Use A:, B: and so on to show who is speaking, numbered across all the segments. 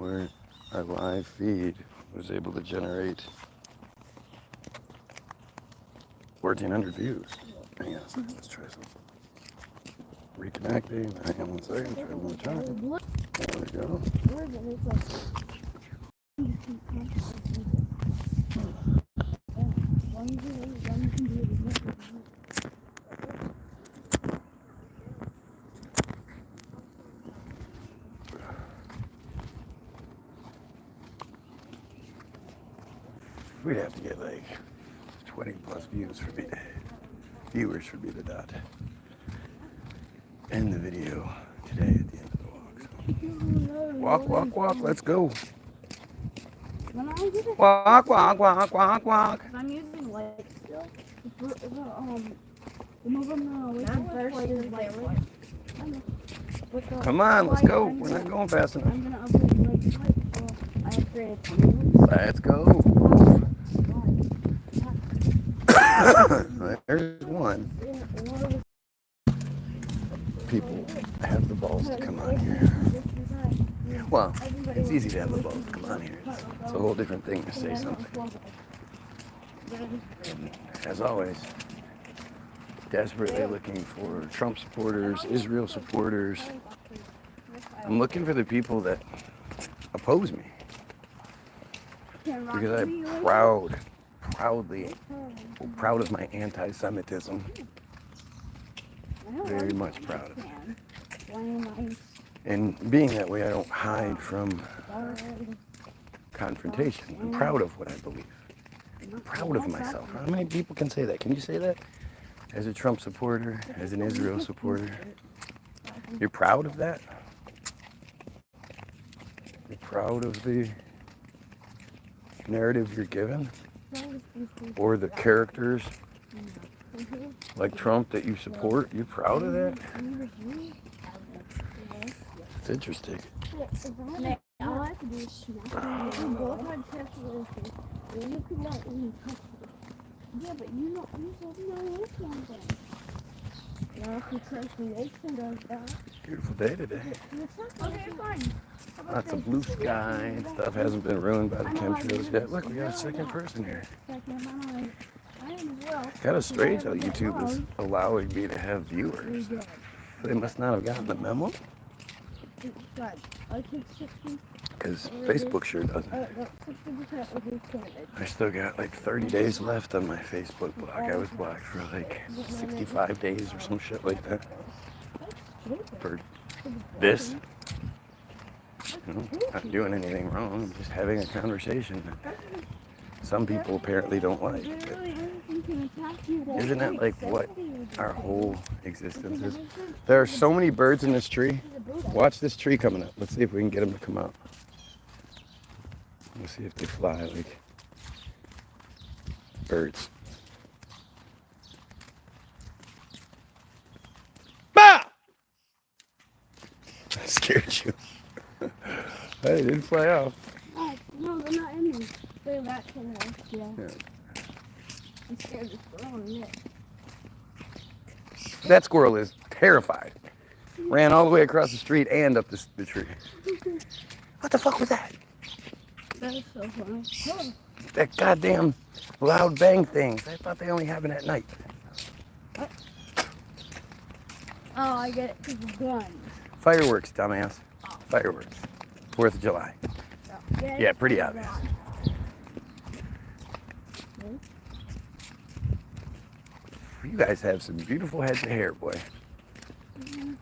A: where our live feed was able to generate 1,400 views. Hang on a second, let's try some reconnecting. Hang on 1 second, try one more time. There we go. We'd have to get like 20 plus viewers for me to dot end the video today at the end of the walk. So. Walk, let's go. Walk.
B: I'm using light still.
A: Come on, let's go. We're not going fast enough.
B: I'm gonna upgrade light. I upgraded.
A: Let's go. There's one. People have the balls to come on here. Well, it's easy to have the balls to come on here. It's a whole different thing to say something. And as always, desperately looking for Trump supporters, Israel supporters. I'm looking for the people that oppose me. Because I'm proud of my anti-Semitism. Very much proud of it. And being that way, I don't hide from confrontation. I'm proud of what I believe. I'm proud of myself. How many people can say that? Can you say that? As a Trump supporter, as an Israel supporter? You're proud of that? You're proud of the narrative you're given? Or the characters like Trump that you support? You're proud of that? It's interesting.
B: All I have to do is smack it. Both my chest were open. You could not even touch it. Yeah, but you said no something. Well, if creation does that.
A: Beautiful day today.
B: Okay, fine.
A: Lots of blue sky and stuff. Hasn't been ruined by the chemtrails yet. Look, we got a second person here. Kind of strange how YouTube is allowing me to have viewers. They must not have gotten the memo. Because Facebook sure doesn't. I still got like 30 days left on my Facebook block. I was blocked for like 65 days or some shit like that. For this. You know, not doing anything wrong. I'm just having a conversation that some people apparently don't like. Isn't that like what our whole existence is? There are so many birds in this tree. Watch this tree coming up. Let's see if we can get them to come out. Let's see if they fly like birds. Bah! I scared you. Hey, it didn't fly off.
B: No, they're not in there. They're back in there. Yeah. I'm scared of squirrel in it.
A: That squirrel is terrified. Ran all the way across the street and up the tree. What the fuck was that?
B: That is so funny. Oh.
A: That goddamn loud bang things. I thought they only happen at night.
B: What? Oh, I get it because of guns.
A: Fireworks, dumbass. Oh. Fireworks. 4th of July.
B: Oh.
A: Yeah, pretty obvious. You guys have some beautiful heads of hair, boy.
B: Mm-hmm.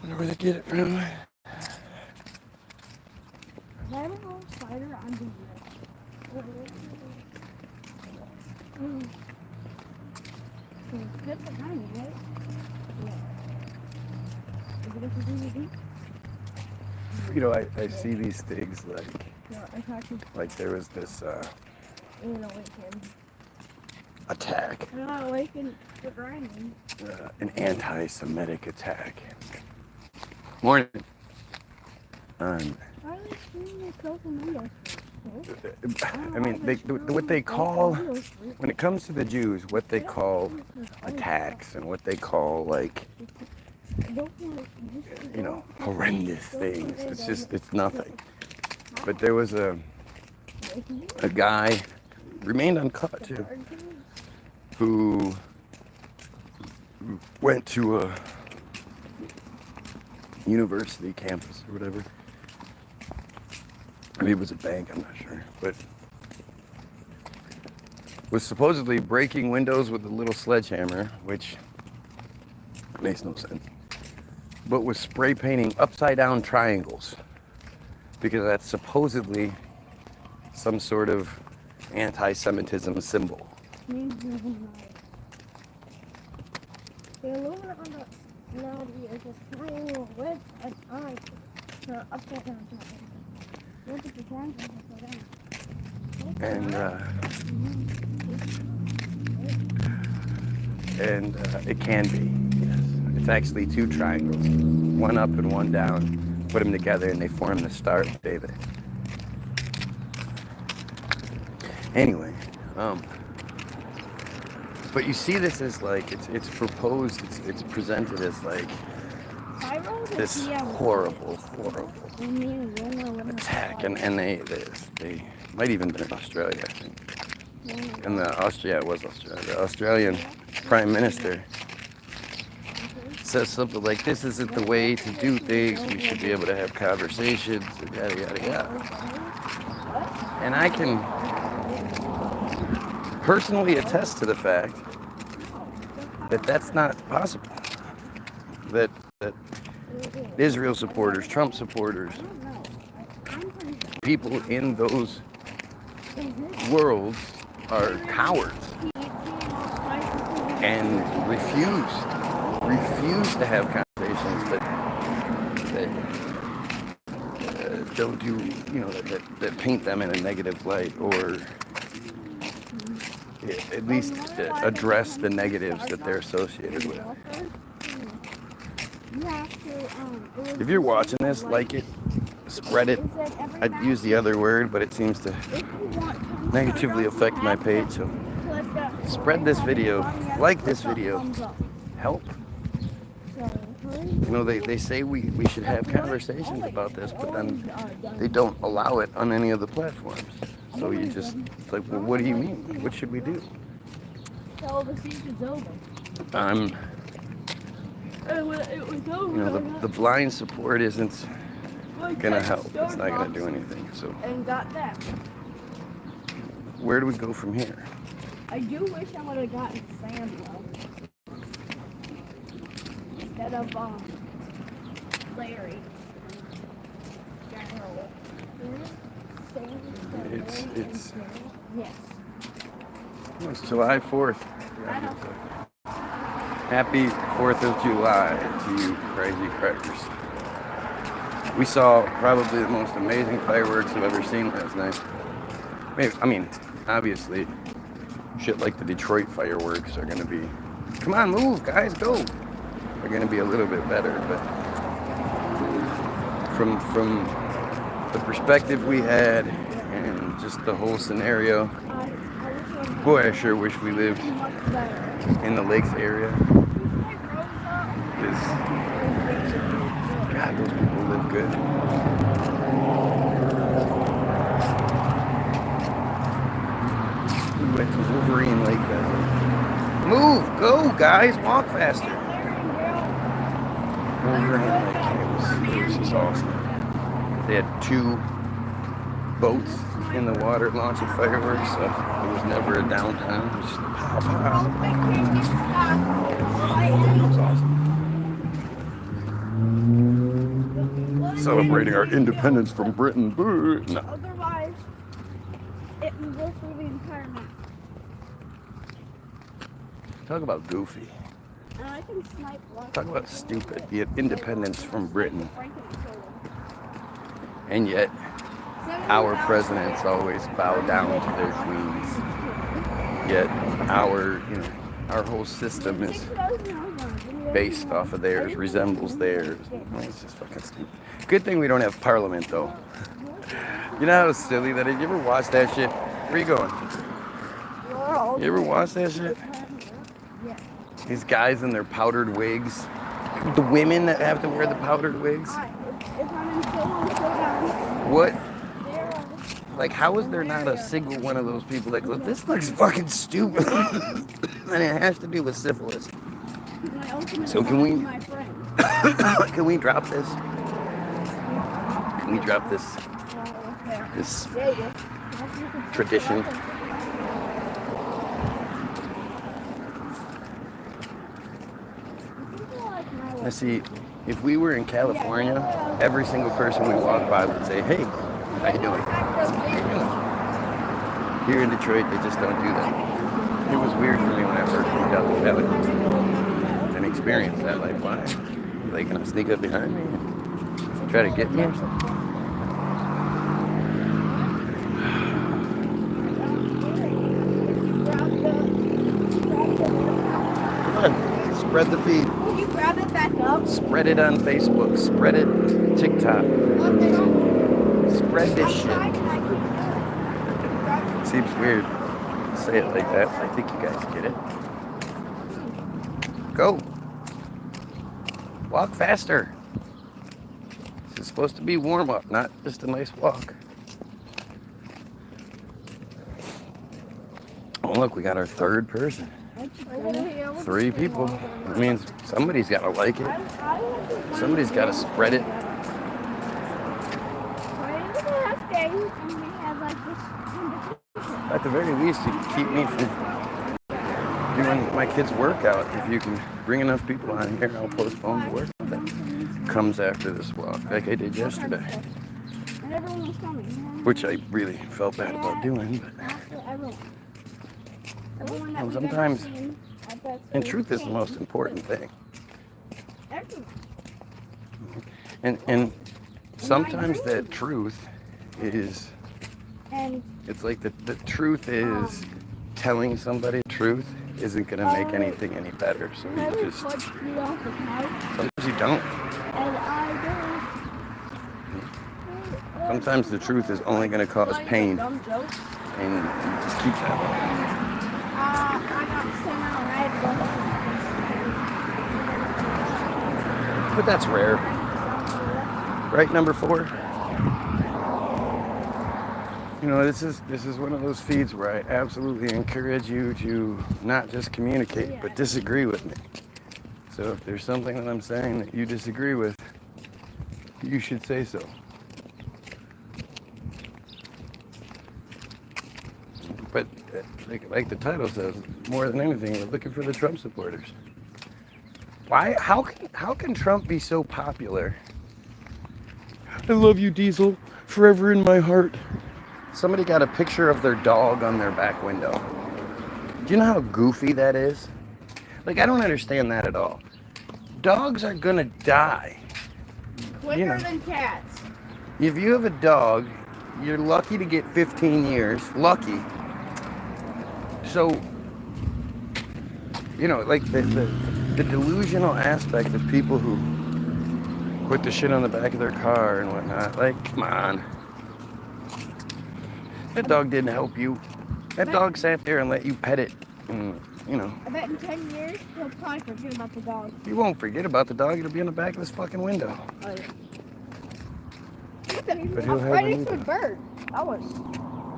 A: Wonder where they get it from.
B: I have a little spider on the Good behind me, right? Yeah. Is it a DVD?
A: You know, I see these things like there was this attack.
B: I'm not awakened for grinding.
A: An anti-Semitic attack. Morning.
B: Why are they shooting their social media?
A: I mean, what they call, when it comes to the Jews, what they call attacks and what they call, like, you know, horrendous things. It's nothing. But there was a guy, remained uncut too, who went to a university campus or whatever. Maybe it was a bank, I'm not sure. But was supposedly breaking windows with a little sledgehammer, which makes no sense. But was spray painting upside down triangles because that's supposedly some sort of anti-Semitism symbol.
B: The aluminum on the melody is a triangle with an eye for upside down triangle. Look at the triangle upside down.
A: And it can be, yes. It's actually two triangles, one up and one down. Put them together and they form the Star of David. Anyway, but you see this as like, it's proposed, it's presented as like this horrible attack, and they might even been in Australia, I think. And the Australian Prime Minister says something like, this isn't the way to do things, we should be able to have conversations, yada yada yada. And I can personally attest to the fact that that's not possible. That Israel supporters, Trump supporters, people in those worlds are cowards and refuse to have conversations that don't do, you know, that paint them in a negative light, or at least address the negatives that they're associated with. If you're watching this, like it, spread it. I'd use the other word, but it seems to negatively affect my page, so spread this video, like this video, help. You know, they say we should have conversations about this, but then they don't allow it on any of the platforms. So you just, it's like, well, what do you mean? What should we do?
B: So the siege is over.
A: You know, the blind support isn't gonna help. It's not gonna do anything. So,
B: and got that.
A: Where do we go from here?
B: I do wish I would have gotten Samuel instead of Larry.
A: It's
B: yes.
A: It's July 4th. Happy 4th of July to you crazy crackers. We saw probably the most amazing fireworks I've ever seen last night. Maybe, I mean, obviously, shit like the Detroit fireworks are gonna be, come on, move, guys, go. They're gonna be a little bit better, but from the perspective we had and just the whole scenario, boy, I sure wish we lived in the lakes area. Because, God, those people live good. We went to Wolverine Lake that day. Move, go, guys, walk faster. Wolverine Lake, it was just awesome. They had 2 boats in the water launching fireworks, so there was never a downtime. It was just pow, pow. It was awesome. Celebrating our independence from Britain. Boo. No.
B: Otherwise, it will go through the entire map.
A: Talk about goofy.
B: And I can snipe.
A: Talk about stupid. The independence from Britain. And yet, our presidents always bow down to their queens. Yet our whole system is based off of theirs, resembles theirs. It's just fucking stupid. Good thing we don't have parliament, though. You know how silly that is? You ever watch that shit? Where you going? You ever watch that shit? These guys in their powdered wigs The women that have to wear the powdered wigs.
B: If I'm in Seoul and down,
A: What?
B: there are
A: Like, how is there not a single one of those people that goes, this looks fucking stupid? And it has to do with syphilis.
B: my ultimate
A: So can we-
B: my friend.
A: Can we drop this? Can we drop this
B: Okay.
A: this
B: There you go.
A: tradition? Let's see, if we were in California, every single person we walk by would say, hey, how you doing? Here in Detroit, they just don't do that. It was weird for me when I first moved out to Cali and experienced that. Like, why? Are they gonna sneak up behind me and try to get me or something? Come on, spread the feed.
B: Can you grab it back up?
A: Spread it on Facebook. Spread it TikTok. Spread this shit. Seems weird to say it like that. I think you guys get it. Go. Walk faster. This is supposed to be warm up, not just a nice walk. Oh, look, we got our third person. 3 people. That means somebody's got to like it. Somebody's got to spread it. At the very least, you can keep me from doing my kids' workout. If you can bring enough people on here, I'll postpone the workout that comes after this walk, like I did yesterday. Which I really felt bad about doing, but sometimes, and truth is the most important thing. And sometimes that truth is, it's like the truth is telling somebody the truth isn't going to make anything any better. So you just, sometimes you don't. Sometimes the truth is only going to cause pain. And you just keep that. But that's rare. Right, number 4? You know, this is one of those feeds where I absolutely encourage you to not just communicate, but disagree with me. So if there's something that I'm saying that you disagree with, you should say so. But like the title says, more than anything, we're looking for the Trump supporters. Why? How can Trump be so popular? I love you, Diesel, forever in my heart. Somebody got a picture of their dog on their back window. Do you know how goofy that is? Like, I don't understand that at all. Dogs are gonna die.
B: Quicker than cats.
A: If you have a dog, you're lucky to get 15 years. Lucky. So, you know, like the delusional aspect of people who put the shit on the back of their car and whatnot. Like, come on. That dog didn't help you. That dog sat there and let you pet it. And, you know.
B: I bet in 10 years, he'll probably forget about the dog.
A: You won't forget about the dog. It'll be on the back of this fucking window.
B: Oh, yeah.
A: But he'll have
B: right
A: a
B: next to a bird. That was.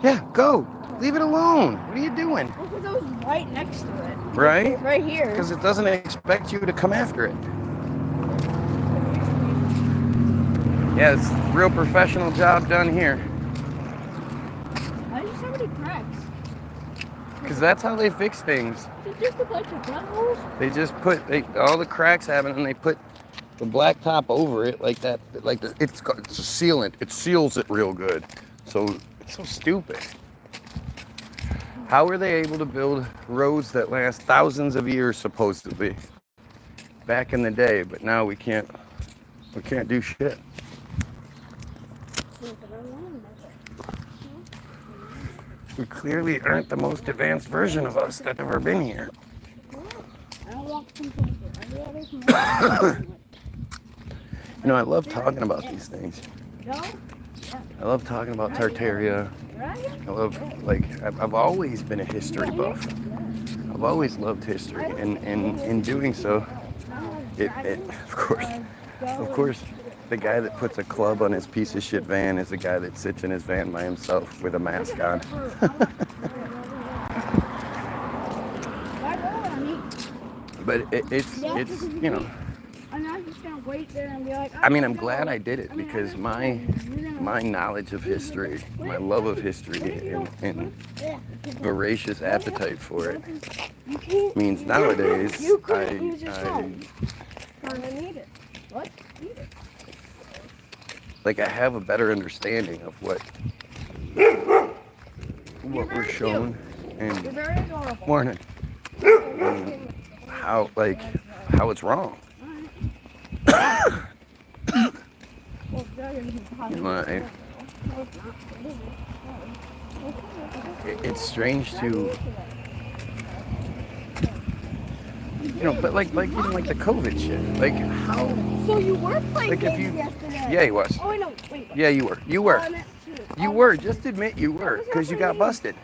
A: Yeah, go. Leave it alone. What are you doing?
B: Well, because I was right next to it.
A: Right?
B: Right here.
A: Because it doesn't expect you to come after it. Yeah, it's a real professional job done here.
B: Why is there so many cracks?
A: Because that's how they fix things.
B: Is it just a bunch of buttholes?
A: They just put all the cracks happen, and they put the black top over it like that. It's a sealant. It seals it real good. So it's so stupid. How are they able to build roads that last thousands of years, supposedly, back in the day? But now we can't do shit. We clearly aren't the most advanced version of us that's ever been here.
B: I don't want to
A: You know, I love talking about these things.
B: No?
A: I love talking about Tartaria. I love, like, I've always been a history buff. I've always loved history, and in doing so, Of course, the guy that puts a club on his piece of shit van is the guy that sits in his van by himself with a mask on. But it's
B: I'm not just gonna wait there and be like.
A: I mean, I'm glad I did it because my knowledge of history, my love of history, and voracious appetite for it means nowadays
B: You couldn't use your phone. I need it. What? Need it.
A: Like I have a better understanding of what we're shown
B: You're
A: and
B: very adorable.
A: morning and how it's wrong. You know, it's strange to but like even like the COVID shit. Like how?
B: So you were playing
A: Like if
B: games
A: you,
B: yesterday?
A: yeah, he was.
B: Oh no, wait.
A: Yeah, you were. You were. You were. Just admit you were, because you got busted.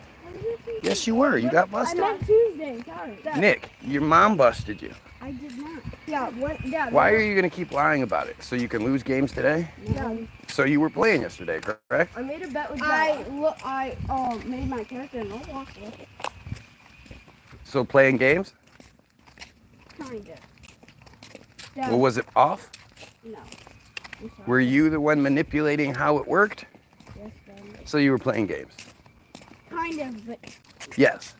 A: Yes, you were. You got
B: I
A: busted.
B: meant Tuesday. Sorry.
A: Nick, your mom busted you.
B: I did not. Yeah. What? Yeah.
A: Why are you gonna keep lying about it? So you can lose games today?
B: Yeah.
A: So you were playing yesterday, correct?
B: I made a bet with I made my character and I'll walk with it.
A: So playing games?
B: Kinda.
A: Well, was it off?
B: No. I'm sorry.
A: Were you the one manipulating how it worked?
B: Yes, then.
A: So you were playing games?
B: Kind of, but.
A: Yes.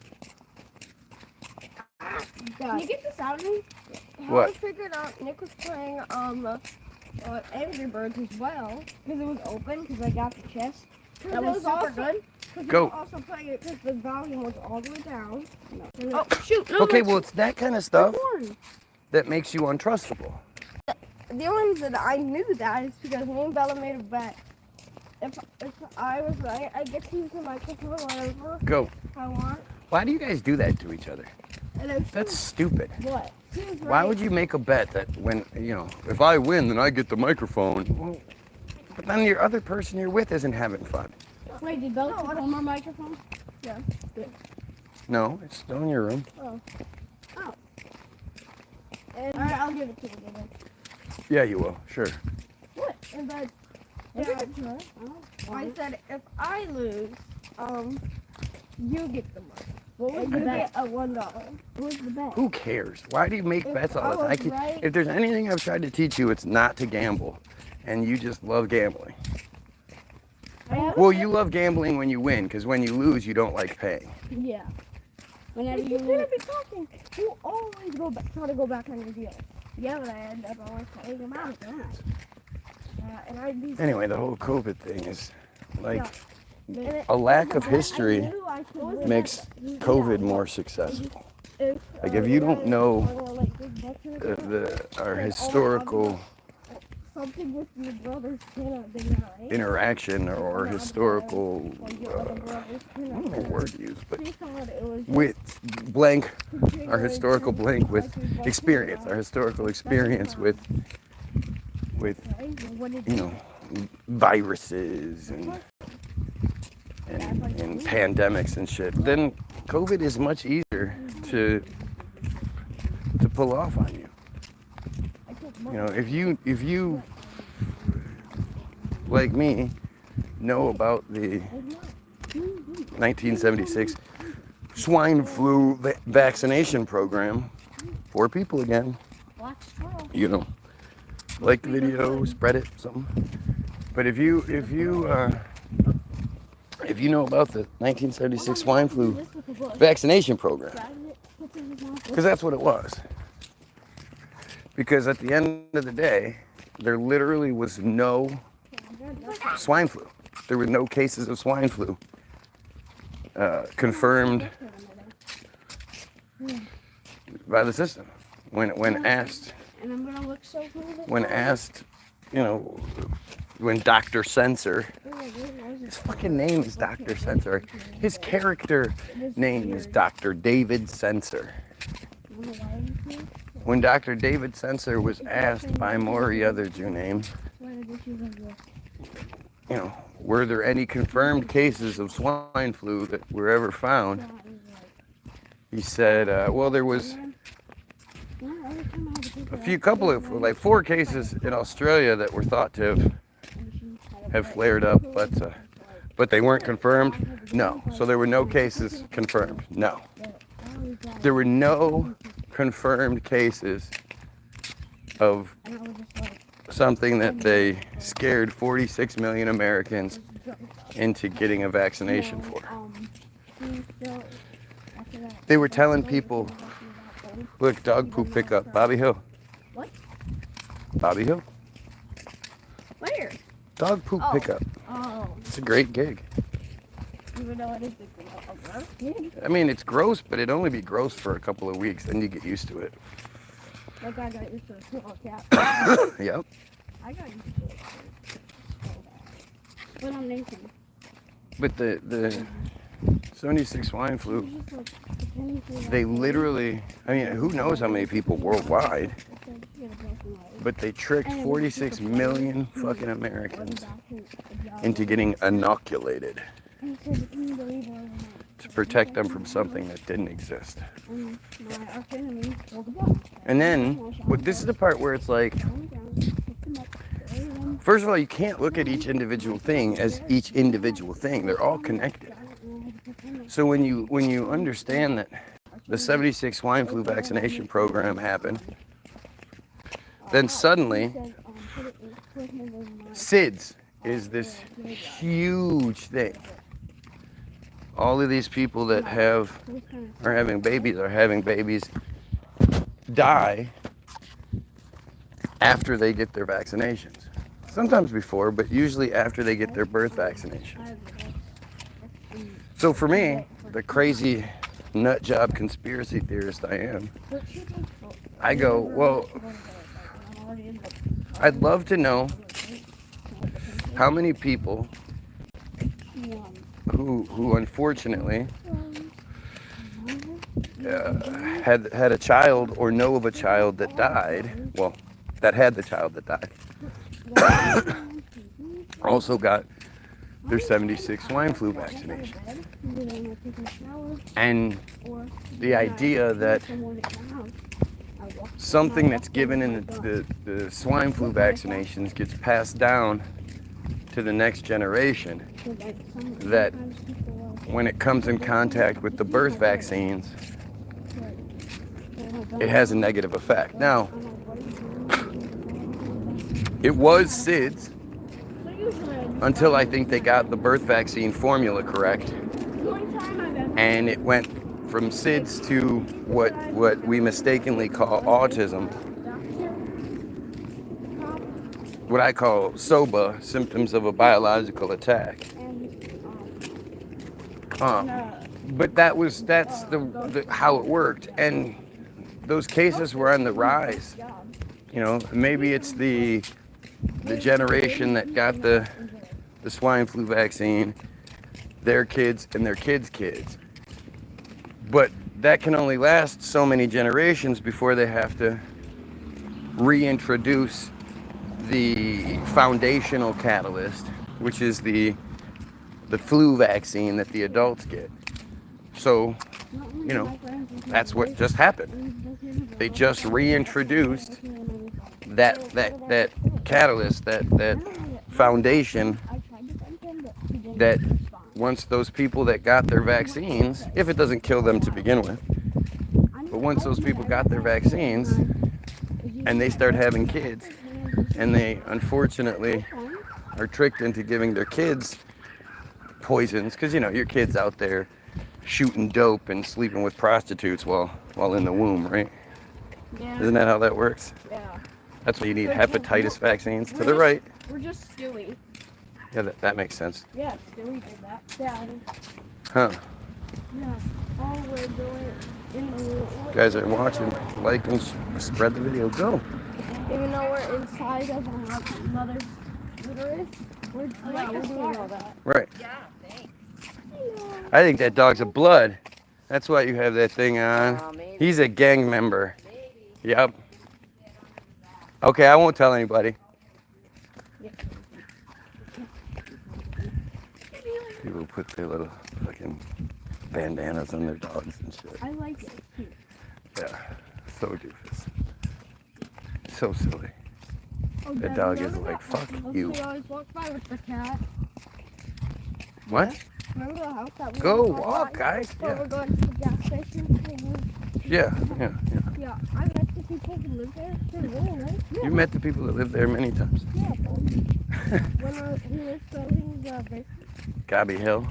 B: Can you get this out of me?
A: What?
B: I figured out Nick was playing Angry Birds as well because it was open because I got the chest. That was super good.
A: Go.
B: I was also playing it because the volume was all the way down. No. Oh shoot! No,
A: Okay, well it's that kind of stuff
B: corn.
A: that makes you untrustable.
B: The only reason I knew that is because me and Bella made a bet. If I was right, I get to use the microphone whenever
A: Go.
B: I want.
A: Why do you guys do that to each other?
B: And if
A: That's stupid.
B: what?
A: Why would you make a bet that when, if I win, then I get the microphone? Well, but then your other person you're with isn't having fun.
B: Wait, did Bella take home our microphone? Yeah.
A: No, it's still in your room.
B: Oh. And alright, I'll give it to you then.
A: Yeah, you will. Sure.
B: What? And then I said if I lose, you get the money. What was the bet? Get a $1. What was the bet?
A: Who cares? Why do you make bets all the
B: I
A: time?
B: was right.
A: If there's anything I've tried to teach you, it's not to gamble. And you just love gambling. Well, you love gambling when you win, because when you lose, you don't like paying.
B: Yeah. Whenever you shouldn't be talking. You always try to go back on your deal. Yeah, but I end up always paying them out. And I'd be
A: Anyway, the whole COVID thing is like
B: Yeah.
A: a lack of history makes COVID more successful. Like if you don't know our historical
B: something with your brothers cannot deny.
A: interaction or historical, I don't know the word to use, but with blank, our historical blank with experience, our historical experience with viruses and pandemics and shit, then COVID is much easier to pull off on you. If you like me know about the 1976 swine flu vaccination program for people again, like the video, spread it, something. But if you know about the 1976 swine flu vaccination program, because that's what it was. Because at the end of the day, there literally was no swine flu. There were no cases of swine flu confirmed by the system. When asked, when Dr. Censor, his fucking name is Dr. Censor. His character name is Dr. David Censor. When Dr. David Censor was asked by Maury, other two names, were there any confirmed cases of swine flu that were ever found? He said, well, there was
B: every time I had to pick her
A: a
B: up,
A: couple of, like 4 cases in Australia that were thought to
B: and she had a
A: have
B: break.
A: flared up, but they weren't confirmed. No, so there were no cases confirmed. No, there were no confirmed cases of
B: And I was just like,
A: something that they scared 46 million Americans into getting a vaccination for.
B: she still, after that,
A: They were telling people, look, dog poop pickup, Bobby Hill.
B: What?
A: Bobby Hill.
B: Where?
A: Dog poop
B: Oh.
A: pickup.
B: Oh,
A: It's a great gig.
B: even though it is a gross gig.
A: I mean, it's gross, but it'd only be gross for a couple of weeks, then you get used to it.
B: Like I got used to a small cat.
A: Yep.
B: I got used to it. But I'm Nathan.
A: But the 76 swine flu,
B: She's just like, pretending to be
A: they
B: like,
A: literally, I mean, who knows how many people worldwide,
B: said she had a broken leg.
A: but they tricked 46 million fucking Americans into getting inoculated
B: And he said, can you believe it or not?
A: to protect them from something that didn't exist.
B: And my arch enemy was a blood.
A: And then, but this is the part where it's like, first of all, you can't look at each individual thing as each individual thing. They're all connected. So when you understand that the 76 swine flu vaccination program happened, then suddenly SIDS is this huge thing. All of these people that are having babies die after they get their vaccinations. Sometimes before, but usually after they get their birth vaccinations. So for me, the crazy nut job conspiracy theorist I am, I go, well, I'd love to know how many people who unfortunately had a child or know of a child that died, well, that had the child that died, also got their 76 swine flu vaccination. And the idea that something that's given in the swine flu vaccinations gets passed down to the next generation, that when it comes in contact with the birth vaccines, it has a negative effect. Now, it was SIDS until I think they got the birth vaccine formula correct, and it went from SIDS to what we mistakenly call autism, what I call SOBA, symptoms of a biological attack. But that's the how it worked, and those cases were on the rise. You know, maybe it's the generation that got the swine flu vaccine, their kids and their kids' kids. But that can only last so many generations before they have to reintroduce the foundational catalyst, which is the flu vaccine that the adults get. So, you know, that's what just happened. They just reintroduced that catalyst, that foundation, that once those people that got their vaccines, if it doesn't kill them to begin with, but once those people got their vaccines and they start having kids, and they unfortunately are tricked into giving their kids poisons, because you know your kid's out there shooting dope and sleeping with prostitutes while in the womb, right?
B: Yeah.
A: Isn't that how that works?
B: Yeah.
A: That's why you need hepatitis vaccines. To the right.
B: We're just Stewie.
A: Yeah, that makes sense.
B: Yeah, Stewie did that. Yeah.
A: Huh.
B: Yeah. Oh, we're doing in the
A: You guys are watching. Like and spread the video. Go.
B: Even though we're inside of our mother's uterus, we're doing all that.
A: Right.
B: Yeah, thanks.
A: I think that dog's a blood. That's why you have that thing on.
C: Maybe.
A: He's a gang member. Yep. Okay, I won't tell anybody. People put their little fucking bandanas on their dogs and shit.
B: I like it.
A: Yeah. So doofus. So silly.
B: Oh,
A: The
B: Dad,
A: dog is
B: remember
A: like,
B: that
A: fuck
B: house
A: you.
B: We always walk by with the cat.
A: What?
B: Remember the house that we
A: Go
B: always
A: walk,
B: by?
A: guys.
B: But
A: Yeah.
B: we're going to the gas station.
A: Yeah.
B: Yeah, I met the people who live there. They're really nice. Yeah.
A: You met the people that live there many times.
B: Yeah, when he was selling the basement.
A: Gabby Hill.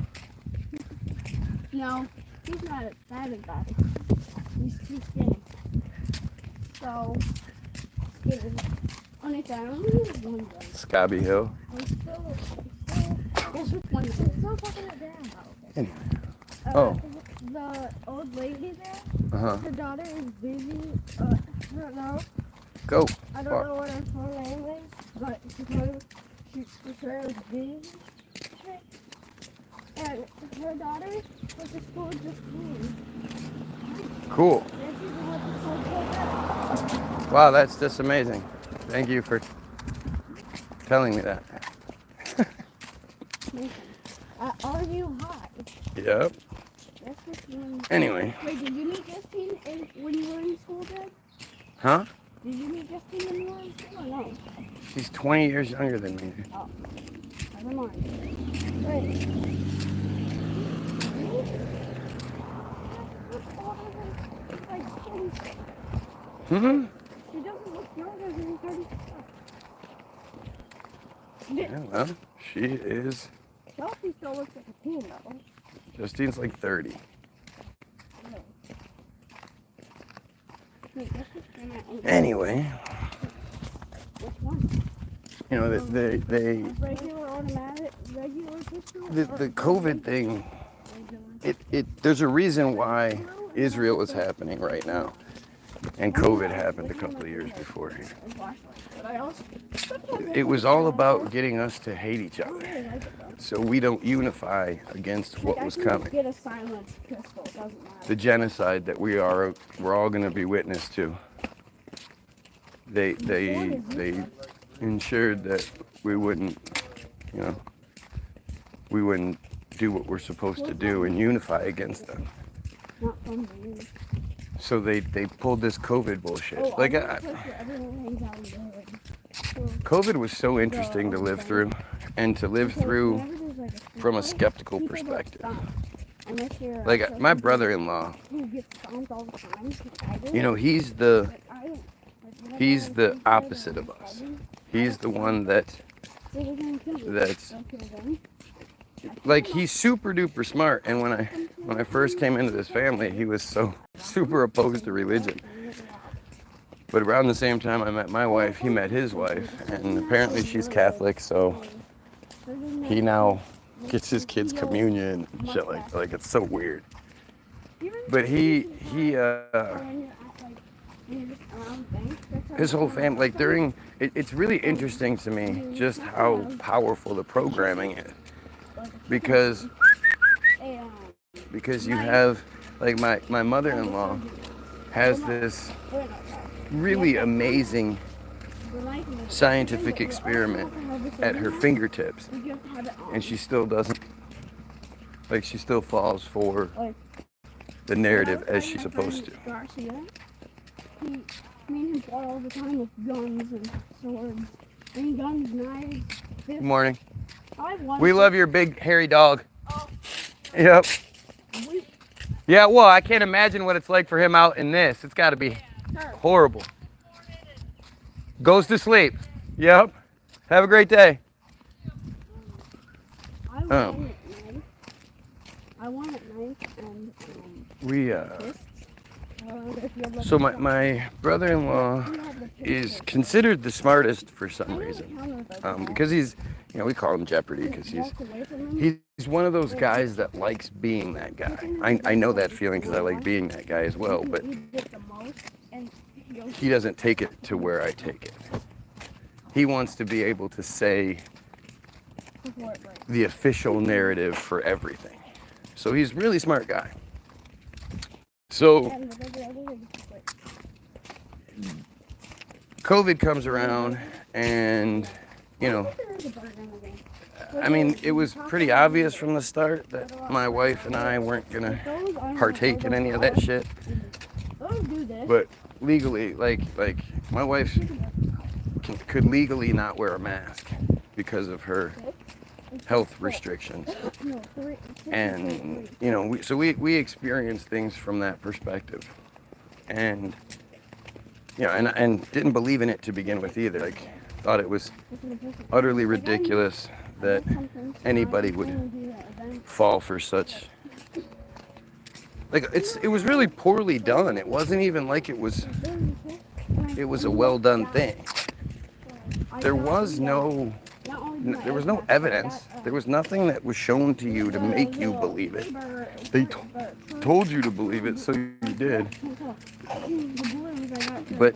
B: No, he's not that bad. He's too skinny. So, skinny. Only thing, I only need one gun.
A: Scabby Hill.
B: I'm still, guess which one it is? Stop fucking it down.
A: Anyway. Oh.
B: The old lady there,
A: Uh-huh.
B: her daughter is busy, I don't know.
A: Go.
B: I don't know what her full name is, but she told me she for sure was busy. And her daughter went to school just came.
A: Cool.
B: And she's went to school together.
A: Wow, that's just amazing. Thank you for telling me that.
B: Are you high?
A: Yep.
B: That's just one.
A: Anyway.
B: Wait, did you meet Justine when you were in school, Dad?
A: Huh?
B: Did you meet Justine when you were in school or no?
A: She's 20 years younger than me.
B: Oh, never mind. Wait.
A: Hmm?
B: She doesn't look younger than 30.
A: Yeah, well, she is.
B: Chelsea still looks like a teen though.
A: Justine's like 30.
B: Wait, this is Grandma and
A: Anyway,
B: which one?
A: you know, they
B: Regular automatic, regular pistol?
A: the COVID thing, there's a reason why Israel is happening right now. And COVID happened a couple of years before here. It was all about getting us to hate each other, so we don't unify against what was coming.
B: Get a silent pistol, doesn't matter.
A: The genocide that we're all going to be witness to. They ensured that we wouldn't, you know, we wouldn't do what we're supposed to do and unify against them.
B: Not from me.
A: So they pulled this COVID bullshit.
B: Oh,
A: Like
B: everyone hangs out in the hood.
A: COVID was so interesting to live through, and to live through from a skeptical perspective. Like my brother-in-law, you know, he's the opposite of us. He's the one that's like, he's super duper smart. And when I first came into this family, he was so super opposed to religion. But around the same time I met my wife, he met his wife, and apparently she's Catholic, so he now gets his kids communion and shit like it's so weird. But his whole family, like it's really interesting to me just how powerful the programming is, because you have, like, my mother-in-law has this really amazing scientific experiment at her fingertips, and she still doesn't, like, she still falls for the narrative as she's supposed to.
B: Me and him fought all the time with guns and swords. And guns, knives.
A: Good morning.
B: We
A: We love your big hairy dog. Yep. Yeah, well, I can't imagine what it's like for him out in this. It's got to be horrible. Goes to sleep. Yep. Have a great day.
B: I want it nice and
A: We so my brother-in-law is considered the smartest for some reason, because he's, you know, we call him Jeopardy because he's one of those guys that likes being that guy. I know that feeling because I like being that guy as well, but he doesn't take it to where I take it. He wants to be able to say the official narrative for everything. So he's a really smart guy. So COVID comes around, and, you know, I mean, it was pretty obvious from the start that my wife and I weren't gonna partake in any of that shit. But legally, like my wife could legally not wear a mask because of her health restrictions.
B: No, three.
A: And you know, we experience things from that perspective, and you know, and didn't believe in it to begin with either. Like, thought it was utterly ridiculous that anybody would fall for such. Like, it was really poorly done. It wasn't even like it was a well done thing. There was no evidence. There was nothing that was shown to you to make you believe it. They told you to believe it, so you did. But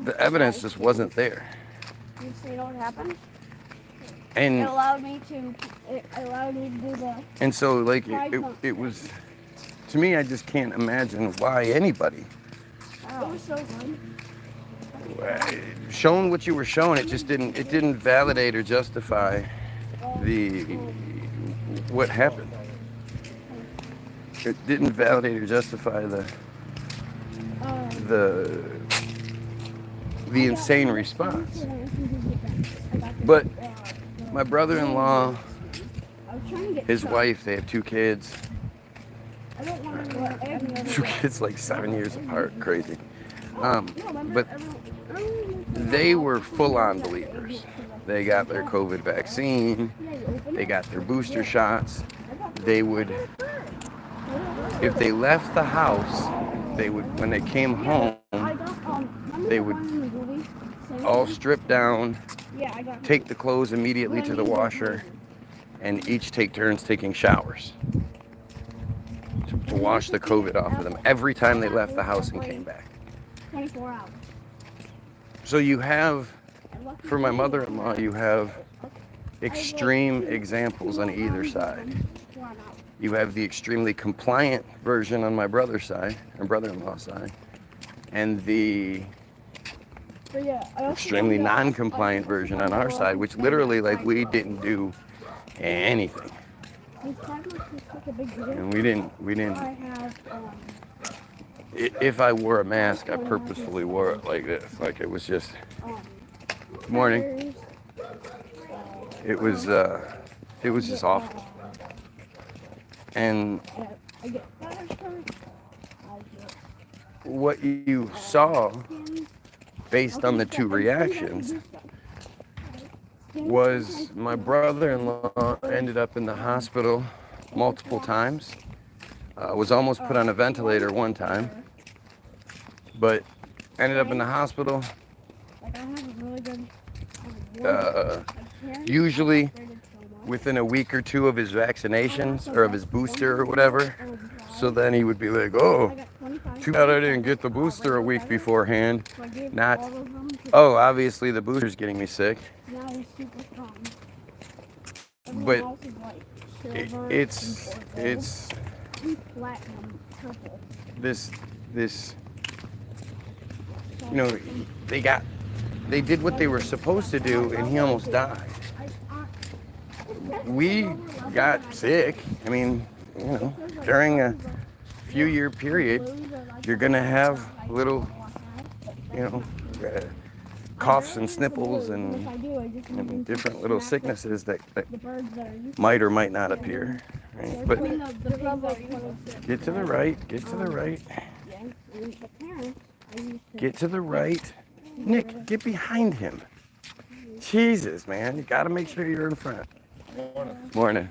A: the evidence just wasn't there.
B: You know what happened?
A: And
B: It allowed me to do the.
A: and so, like, it was, to me, I just can't imagine why anybody,
B: It was so good.
A: shown what you were shown, it didn't validate or justify what happened. It didn't validate or justify the insane response. But my brother-in-law, his wife, they have 2 kids. Two kids like 7 years apart, crazy. But they were full-on believers. They got their COVID vaccine. They got their booster shots. They would, if they left the house, they would, when they came home, they would all strip down, take the clothes immediately to the washer, and each take turns taking showers to wash the COVID off of them every time they left the house and came back.
B: 24 hours.
A: So you have, for my mother-in-law, you have extreme examples on either side. You have the extremely compliant version on my brother's side, or brother-in-law's side, and the extremely non-compliant version on our side, which literally, like, we didn't do anything. And we didn't. If I wore a mask, I purposefully wore it like this. Like, it was just, morning. It was just awful. And what you saw, based on the 2 reactions, was my brother-in-law ended up in the hospital multiple times. Was almost put on a ventilator one time, but ended up in the hospital. Usually within a week or 2 of his vaccinations or of his booster or whatever. So then he would be like, "Oh, too bad I didn't get the booster a week beforehand." Not, "Oh, obviously the booster's getting me sick." But it's this, you know, they did what they were supposed to do, and he almost died. We got sick. I mean, you know, during a few year period, you're gonna have little, you know, coughs and sniffles and different little sicknesses that might or might not appear. Right? But get to the right, get to the right, get to the right. Nick, get behind him. Jesus, man, you gotta make sure you're in front. Morning.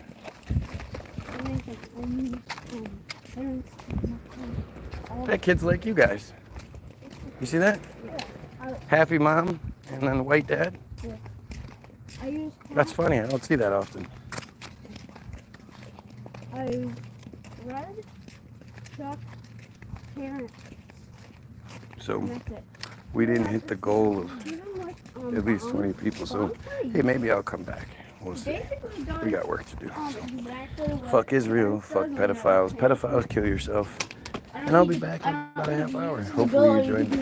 A: That kid's like you guys. You see that? Happy mom and then white dad. That's funny. I don't see that often.
B: Red, Chuck, parents.
A: So we didn't hit the goal of at least 20 people. So hey, maybe I'll come back. We'll see. We got work to do. So. Fuck Israel. Fuck pedophiles. Pedophiles, kill yourself. And I'll be back in about a half hour. Hopefully you join me.